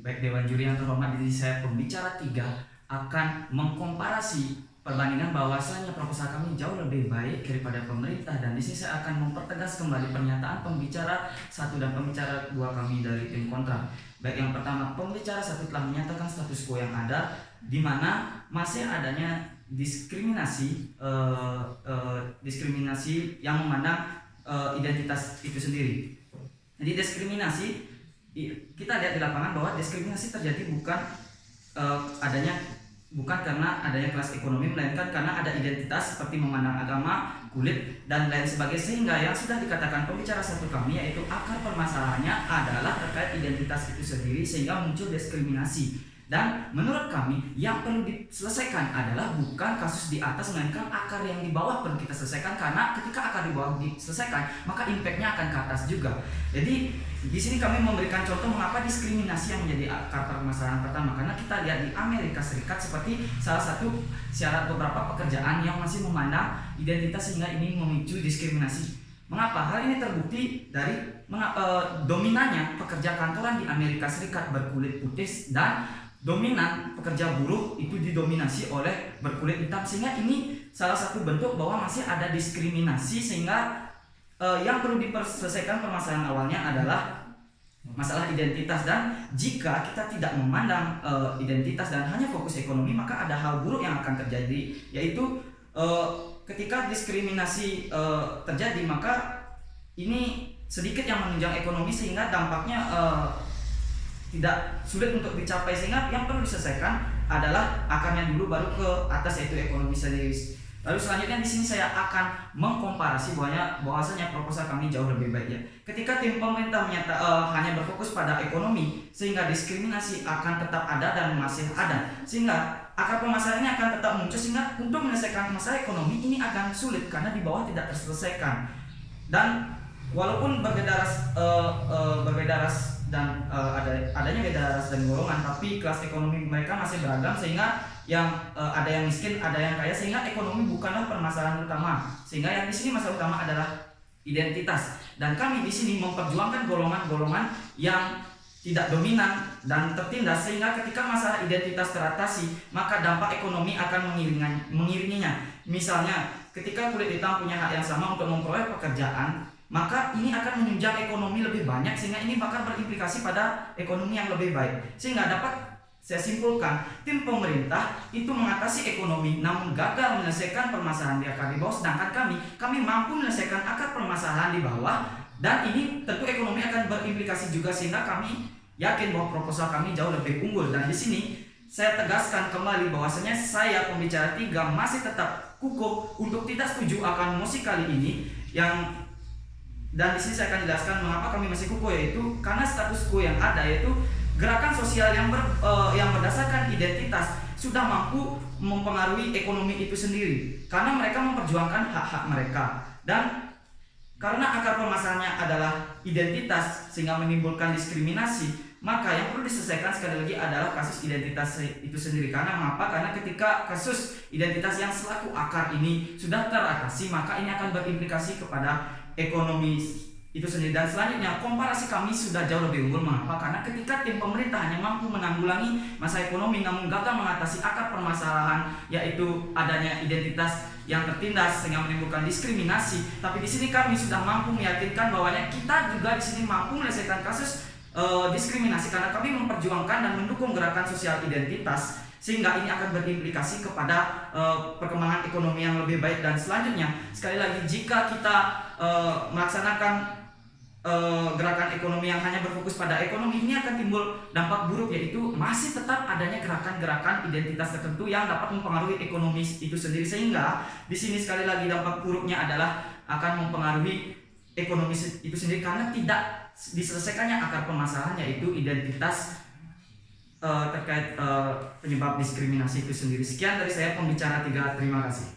Baik Dewan Juri yang terhormat, di saya pembicara 3 akan mengkomparasi perbandingan bahwasanya proposal kami jauh lebih baik daripada pemerintah, dan di sini saya akan mempertegas kembali pernyataan pembicara 1 dan pembicara 2 kami dari tim kontra. Baik, yang pertama, pembicara 1 telah menyatakan status quo yang ada, di mana masih adanya diskriminasi yang memandang identitas itu sendiri. Jadi diskriminasi, kita lihat di lapangan bahwa diskriminasi terjadi bukan karena adanya kelas ekonomi, melainkan karena ada identitas seperti memandang agama, kulit, dan lain sebagainya. Sehingga yang sudah dikatakan pembicara 1 kami, yaitu akar permasalahannya adalah terkait identitas itu sendiri, sehingga muncul diskriminasi. Dan menurut kami yang perlu diselesaikan adalah bukan kasus di atas, melainkan akar yang di bawah perlu kita selesaikan, karena ketika akar di bawah diselesaikan maka impactnya akan ke atas juga. Jadi di sini kami memberikan contoh mengapa diskriminasi yang menjadi akar permasalahan pertama, karena kita lihat di Amerika Serikat seperti salah satu syarat beberapa pekerjaan yang masih memandang identitas, sehingga ini memicu diskriminasi. Mengapa? Hal ini terbukti dari dominannya pekerja kantoran di Amerika Serikat berkulit putih, dan dominan pekerja buruh itu didominasi oleh berkulit hitam, sehingga ini salah satu bentuk bahwa masih ada diskriminasi. Sehingga yang perlu diselesaikan permasalahan awalnya adalah masalah identitas, dan jika kita tidak memandang identitas dan hanya fokus ekonomi, maka ada hal buruk yang akan terjadi, yaitu ketika diskriminasi terjadi, maka ini sedikit yang menunjang ekonomi, sehingga dampaknya tidak sulit untuk dicapai. Sehingga yang perlu diselesaikan adalah akarnya dulu, baru ke atas, yaitu ekonomi sendiri. Lalu selanjutnya di sini saya akan mengkomparasi bahwasanya proposal kami jauh lebih baik, ya. Ketika tim pemerintah hanya berfokus pada ekonomi, sehingga diskriminasi akan tetap ada dan masih ada, sehingga akar permasalahannya akan tetap muncul, sehingga untuk menyelesaikan masalah ekonomi ini akan sulit karena di bawah tidak terselesaikan. Dan walaupun berbeda ras dan adanya beda ras dan golongan, tapi kelas ekonomi mereka masih beragam, sehingga yang ada yang miskin, ada yang kaya, sehingga ekonomi bukanlah permasalahan utama. Sehingga yang di sini masalah utama adalah identitas, dan kami di sini memperjuangkan golongan-golongan yang tidak dominan dan tertindas, sehingga ketika masalah identitas teratasi, maka dampak ekonomi akan mengiringinya. Misalnya, ketika kulit hitam punya hak yang sama untuk memperoleh pekerjaan, maka ini akan menunjang ekonomi lebih banyak, sehingga ini bakal berimplikasi pada ekonomi yang lebih baik. Sehingga dapat saya simpulkan, tim pemerintah itu mengatasi ekonomi namun gagal menyelesaikan permasalahan di akar di bawah, sedangkan kami mampu menyelesaikan akar permasalahan di bawah, dan ini tentu ekonomi akan berimplikasi juga, sehingga kami yakin bahwa proposal kami jauh lebih unggul. Dan di sini saya tegaskan kembali bahwasanya saya pembicara 3 masih tetap kukuh untuk tidak setuju akan mosi kali ini, dan di sini saya akan jelaskan mengapa kami masih kukuh, yaitu karena status quo yang ada, yaitu gerakan sosial yang berdasarkan identitas sudah mampu mempengaruhi ekonomi itu sendiri, karena mereka memperjuangkan hak-hak mereka. Dan karena akar permasalahannya adalah identitas sehingga menimbulkan diskriminasi, maka yang perlu diselesaikan sekali lagi adalah kasus identitas itu sendiri. Karena mengapa? Karena ketika kasus identitas yang selaku akar ini sudah teratasi, maka ini akan berimplikasi kepada ekonomi itu sendiri. Dan selanjutnya, komparasi kami sudah jauh lebih unggul. Mengapa? Karena ketika tim pemerintah hanya mampu menanggulangi masalah ekonomi namun gagal mengatasi akar permasalahan, yaitu adanya identitas yang tertindas sehingga menimbulkan diskriminasi, tapi di sini kami sudah mampu meyakinkan bahwanya kita juga di sini mampu menyelesaikan kasus diskriminasi, karena kami memperjuangkan dan mendukung gerakan sosial identitas, sehingga ini akan berimplikasi kepada perkembangan ekonomi yang lebih baik. Dan selanjutnya, sekali lagi, jika kita melaksanakan gerakan ekonomi yang hanya berfokus pada ekonomi, ini akan timbul dampak buruk, yaitu masih tetap adanya gerakan-gerakan identitas tertentu yang dapat mempengaruhi ekonomi itu sendiri. Sehingga di sini sekali lagi dampak buruknya adalah akan mempengaruhi ekonomi itu sendiri, karena tidak diselesaikannya akar permasalahan, yaitu identitas terkait penyebab diskriminasi itu sendiri. Sekian dari saya pembicara 3, terima kasih.